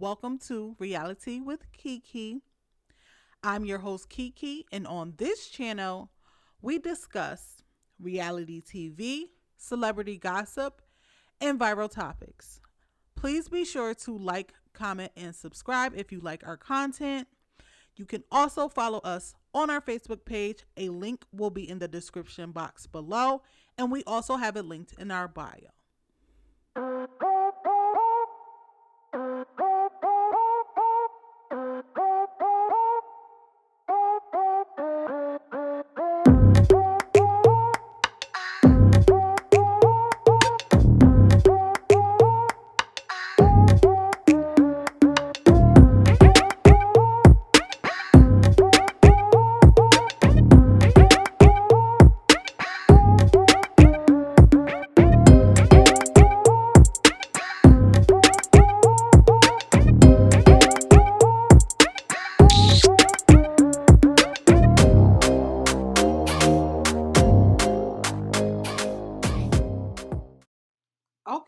Welcome to Reality with Kiki. I'm your host, Kiki, and on this channel, we discuss reality TV, celebrity gossip, and viral topics. Please be sure to like, comment, and subscribe if you like our content. You can also follow us on our Facebook page. A link will be in the description box below, and we also have it linked in our bio.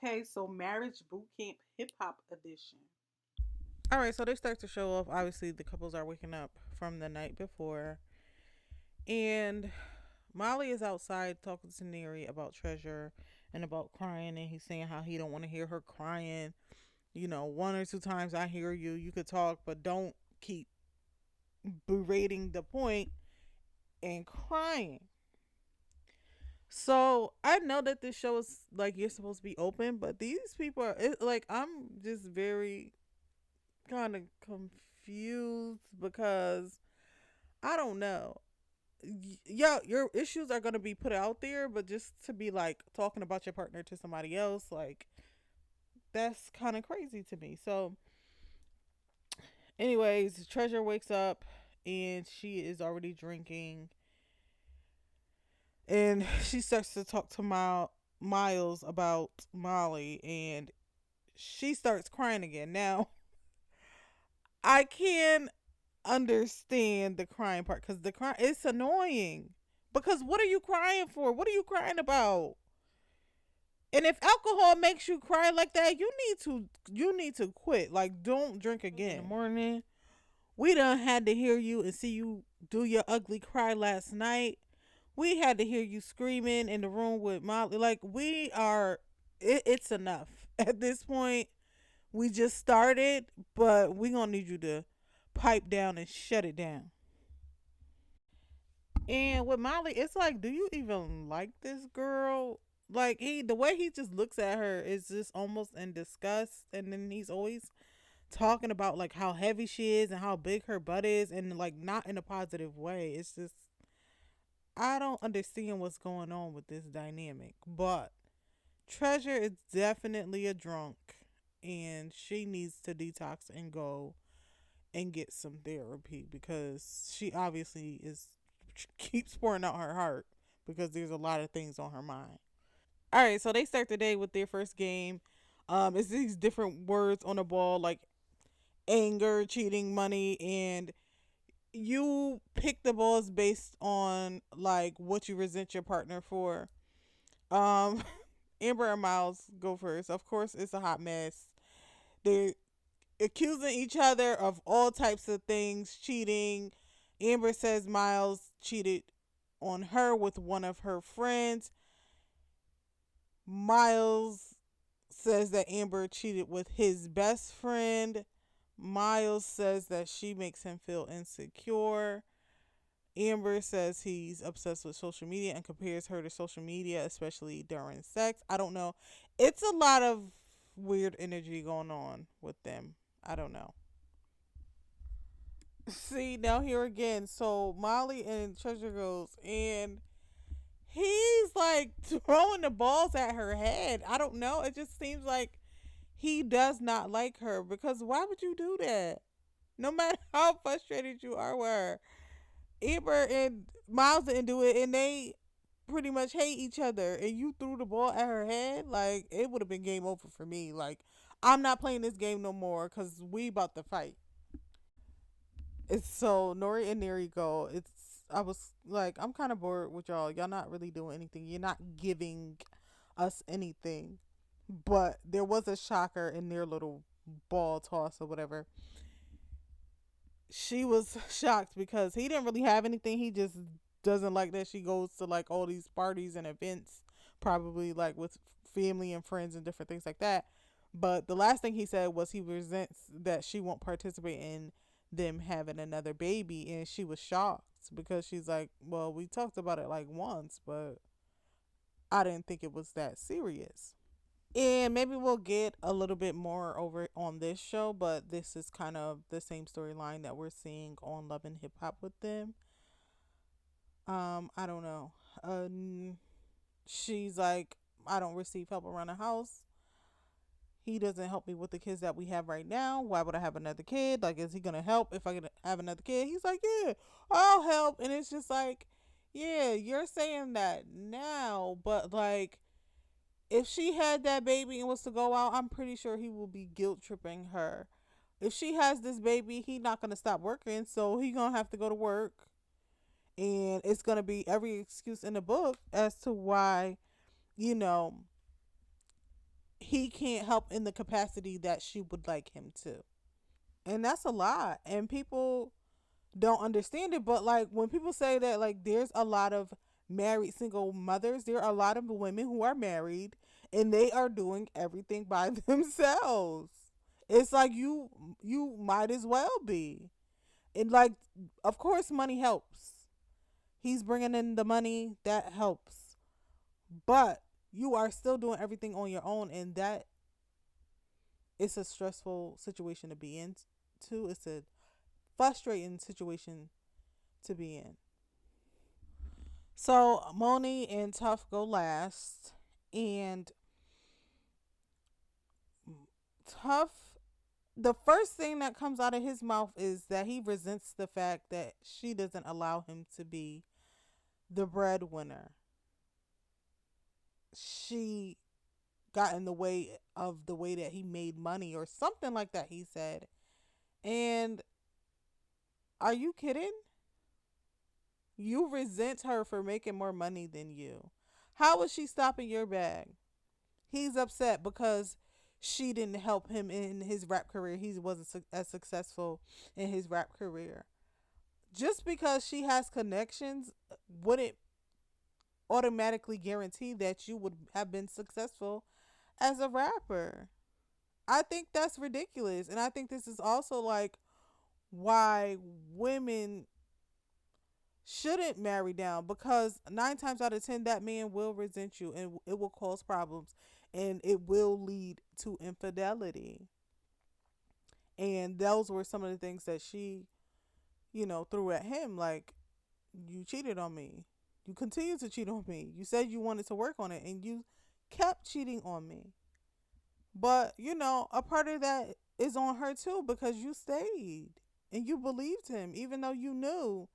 Okay, so marriage boot camp hip hop edition. All right, so they start to show off. Obviously, the couples are waking up from the night before, and Molly is outside talking to Neri about Treasure and about crying, and he's saying how he don't want to hear her crying. One or two times I hear you. You could talk, but don't keep berating the point and crying. So I know that this show is like you're supposed to be open, but these people are like I'm just very kind of confused because I don't know. Yeah, your issues are going to be put out there, but just to be like talking about your partner to somebody else, like that's kind of crazy to me. So, anyways, Treasure wakes up and she is already drinking, and she starts to talk to Miles about Molly, and she starts crying again. Now, I can understand the crying part because the cry it's annoying. Because what are you crying for? What are you crying about? And if alcohol makes you cry like that, you need to quit. Like, don't drink again. In the morning, we done had to hear you and see you do your ugly cry last night. We had to hear you screaming in the room with Molly. Like, it's enough. At this point, we just started, but we gonna need you to pipe down and shut it down. And with Molly, it's like, do you even like this girl? Like, the way he just looks at her is just almost in disgust, and then he's always talking about like how heavy she is and how big her butt is, and like not in a positive way. It's just I don't understand what's going on with this dynamic. But Treasure is definitely a drunk, and she needs to detox and go and get some therapy because she obviously is keeps pouring out her heart because there's a lot of things on her mind. All right, so they start the day with their first game. It's these different words on the ball like anger, cheating, money, and you pick the balls based on like what you resent your partner for. Um, Amber and Miles go first. Of course, it's a hot mess. They're accusing each other of all types of things, cheating. Amber says Miles cheated on her with one of her friends. Miles says that Amber cheated with his best friend. Miles says that she makes him feel insecure. Amber says he's obsessed with social media and compares her to social media, especially during sex. I don't know. It's a lot of weird energy going on with them. I don't know. See, now here again. So Molly and Treasure goes, and he's like throwing the balls at her head. I don't know. It just seems like he does not like her because why would you do that? No matter how frustrated you are with her. Amber and Miles didn't do it, and they pretty much hate each other. And you threw the ball at her head, like it would have been game over for me. Like I'm not playing this game no more because we about to fight. It's so Nori and Neri go. I was like, I'm kind of bored with y'all. Y'all not really doing anything. You're not giving us anything. But there was a shocker in their little ball toss or whatever, she was shocked because he didn't really have anything. He just doesn't like that she goes to like all these parties and events, probably like with family and friends and different things like that. But the last thing he said was he resents that she won't participate in them having another baby, and she was shocked because she's like, "Well, we talked about it like once, but I didn't think it was that serious." And maybe we'll get a little bit more over on this show, but this is kind of the same storyline that we're seeing on Love and Hip Hop with them. I don't know. She's like, I don't receive help around the house. He doesn't help me with the kids that we have right now. Why would I have another kid? Like, is he gonna help if I could have another kid? He's like, yeah, I'll help. And it's just like, yeah, you're saying that now, but like, if she had that baby and was to go out, I'm pretty sure he will be guilt tripping her. If she has this baby, he not gonna stop working, so he gonna have to go to work, and it's gonna be every excuse in the book as to why, you know, he can't help in the capacity that she would like him to. And that's a lot. And people don't understand it. But like when people say that, like there's a lot of married single mothers, there are a lot of women who are married and they are doing everything by themselves. It's like you might as well be. And like of course money helps. He's bringing in the money, that helps. But you are still doing everything on your own, and that it's a stressful situation to be in too. It's a frustrating situation to be in. So Moni and Tough go last, and Tough. The first thing that comes out of his mouth is that he resents the fact that she doesn't allow him to be the breadwinner. She got in the way of the way that he made money, or something like that. He said, and are you kidding? You resent her for making more money than you. How is she stopping your bag? He's upset because she didn't help him in his rap career. He wasn't as successful in his rap career. Just because she has connections wouldn't automatically guarantee that you would have been successful as a rapper. I think that's ridiculous. And I think this is also like why women shouldn't marry down, because 9 times out of 10 that man will resent you and it will cause problems and it will lead to infidelity. And those were some of the things that she, threw at him, like, you cheated on me, you continue to cheat on me, you said you wanted to work on it and you kept cheating on me. But a part of that is on her too, because you stayed and you believed him even though you knew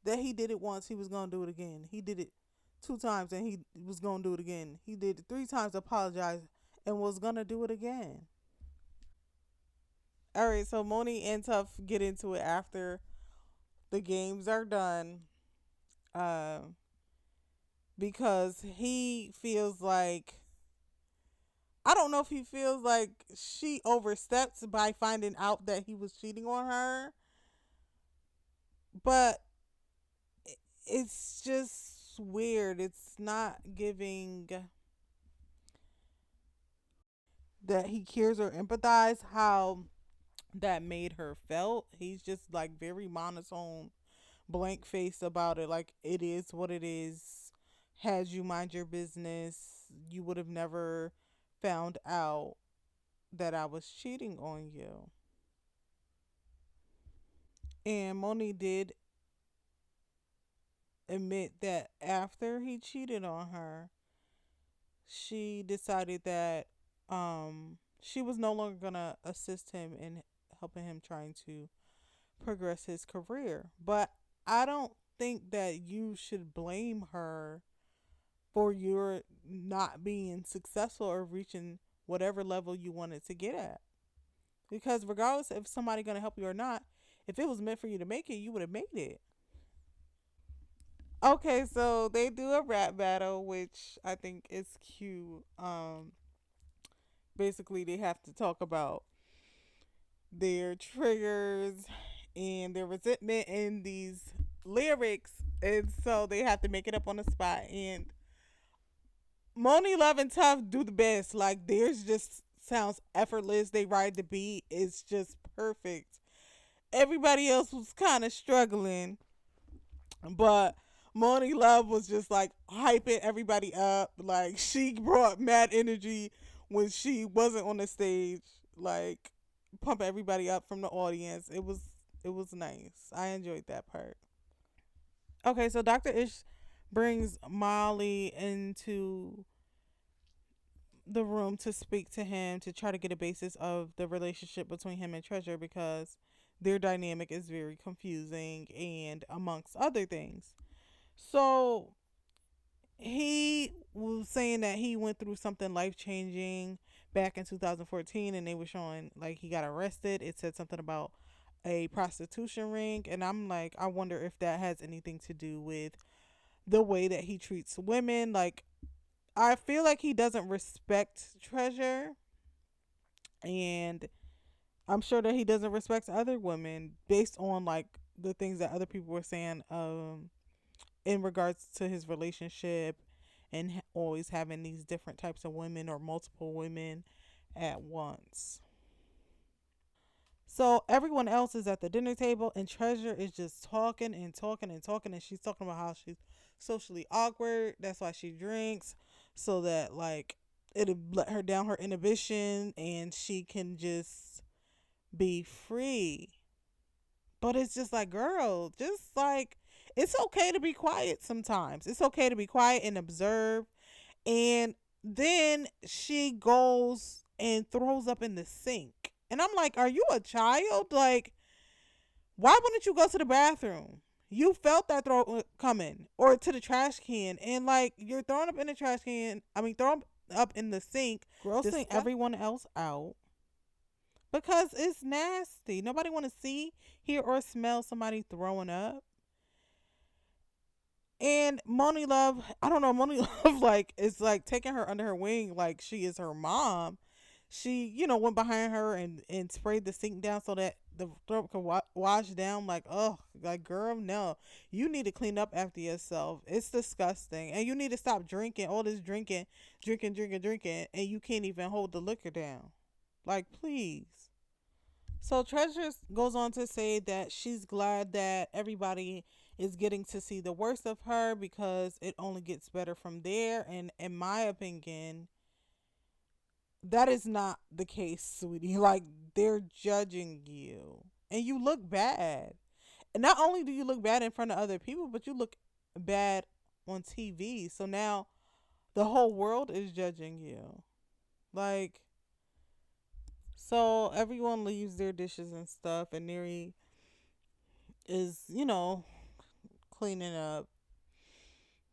that he did it once, he was gonna do it again. He did it 2 times and he was gonna do it again. He did it 3 times, apologized, and was gonna do it again. All right, so Moni and Tough get into it after the games are done, uh, because he feels like, I don't know if he feels like she overstepped by finding out that he was cheating on her, but it's just weird. It's not giving that he cares or empathize how that made her felt. He's just like very monotone, blank face about it. Like, it is what it is. Had you mind your business, you would have never found out that I was cheating on you. And Moni did admit that after he cheated on her, she decided that she was no longer gonna assist him in helping him trying to progress his career. But I don't think that you should blame her for your not being successful or reaching whatever level you wanted to get at. Because regardless if somebody gonna help you or not, if it was meant for you to make it, you would have made it. Okay, so they do a rap battle, which I think is cute. Basically they have to talk about their triggers and their resentment in these lyrics, and so they have to make it up on the spot. And Moni Love and Tough do the best. Like theirs just sounds effortless. They ride the beat. It's just perfect. Everybody else was kind of struggling, but Moni Love was just like hyping everybody up. Like she brought mad energy when she wasn't on the stage. Like pump everybody up from the audience. It was nice. I enjoyed that part. Okay, so Dr. Ish brings Molly into the room to speak to him to try to get a basis of the relationship between him and Treasure because their dynamic is very confusing and amongst other things. So he was saying that he went through something life changing back in 2014 and they were showing like he got arrested. It said something about a prostitution ring, and I'm like, I wonder if that has anything to do with the way that he treats women. Like I feel like he doesn't respect Treasure, and I'm sure that he doesn't respect other women based on like the things that other people were saying in regards to his relationship and always having these different types of women or multiple women at once. So everyone else is at the dinner table and Treasure is just talking and talking and talking, and she's talking about how she's socially awkward. That's why she drinks so that like it'll let her down her inhibition and she can just be free. But it's just like, girl, just like it's okay to be quiet sometimes. It's okay to be quiet and observe. And then she goes and throws up in the sink. And I'm like, are you a child? Like, why wouldn't you go to the bathroom? You felt that throw coming or to the trash can, and like you're throwing up in the trash can. I mean, throwing up in the sink, grossing everyone else out because it's nasty. Nobody want to see, hear, or smell somebody throwing up. And Moni Love, I don't know, Moni Love like is like taking her under her wing like she is her mom. She, went behind her and sprayed the sink down so that the throat could wash down. Like, oh, like girl, no, you need to clean up after yourself. It's disgusting, and you need to stop drinking all this drinking, and you can't even hold the liquor down. Like, please. So Treasure goes on to say that she's glad that everybody is getting to see the worst of her because it only gets better from there. And in my opinion, that is not the case, sweetie. Like they're judging you and you look bad. And not only do you look bad in front of other people, but you look bad on TV. So now the whole world is judging you. Like, so everyone leaves their dishes and stuff, and Neri is, cleaning up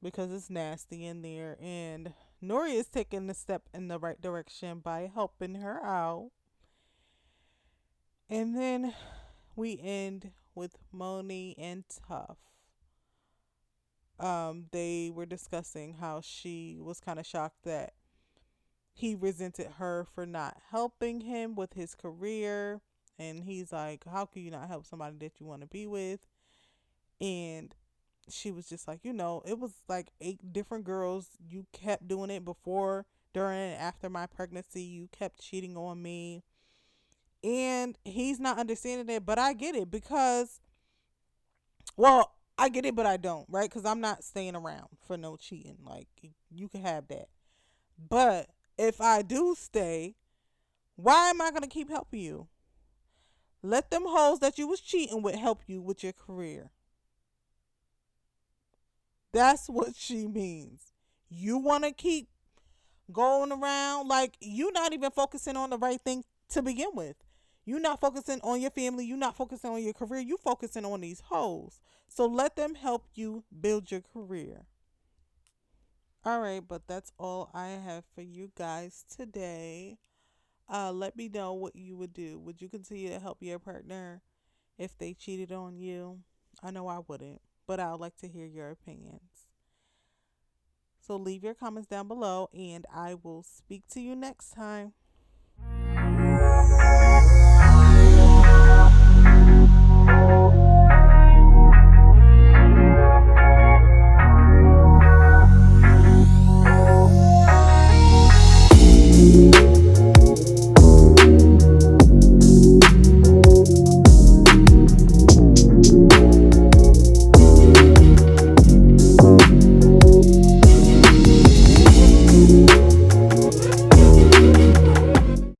because it's nasty in there. And Nori is taking a step in the right direction by helping her out. And then we end with Moni and Tough. They were discussing how she was kind of shocked that he resented her for not helping him with his career. And he's like, how can you not help somebody that you want to be with? And she was just like, it was like 8 different girls. You kept doing it before, during, and after my pregnancy. You kept cheating on me. And he's not understanding it, but I get it because, well, I get it, but I don't, right? Because I'm not staying around for no cheating. Like, you can have that. But if I do stay, why am I going to keep helping you? Let them hoes that you was cheating with help you with your career. That's what she means. You want to keep going around like you not even focusing on the right thing to begin with. You not focusing on your family. You not focusing on your career. You focusing on these hoes. So let them help you build your career. All right, but that's all I have for you guys today. Let me know what you would do. Would you continue to help your partner if they cheated on you? I know I wouldn't, but I would like to hear your opinions. So leave your comments down below and I will speak to you next time.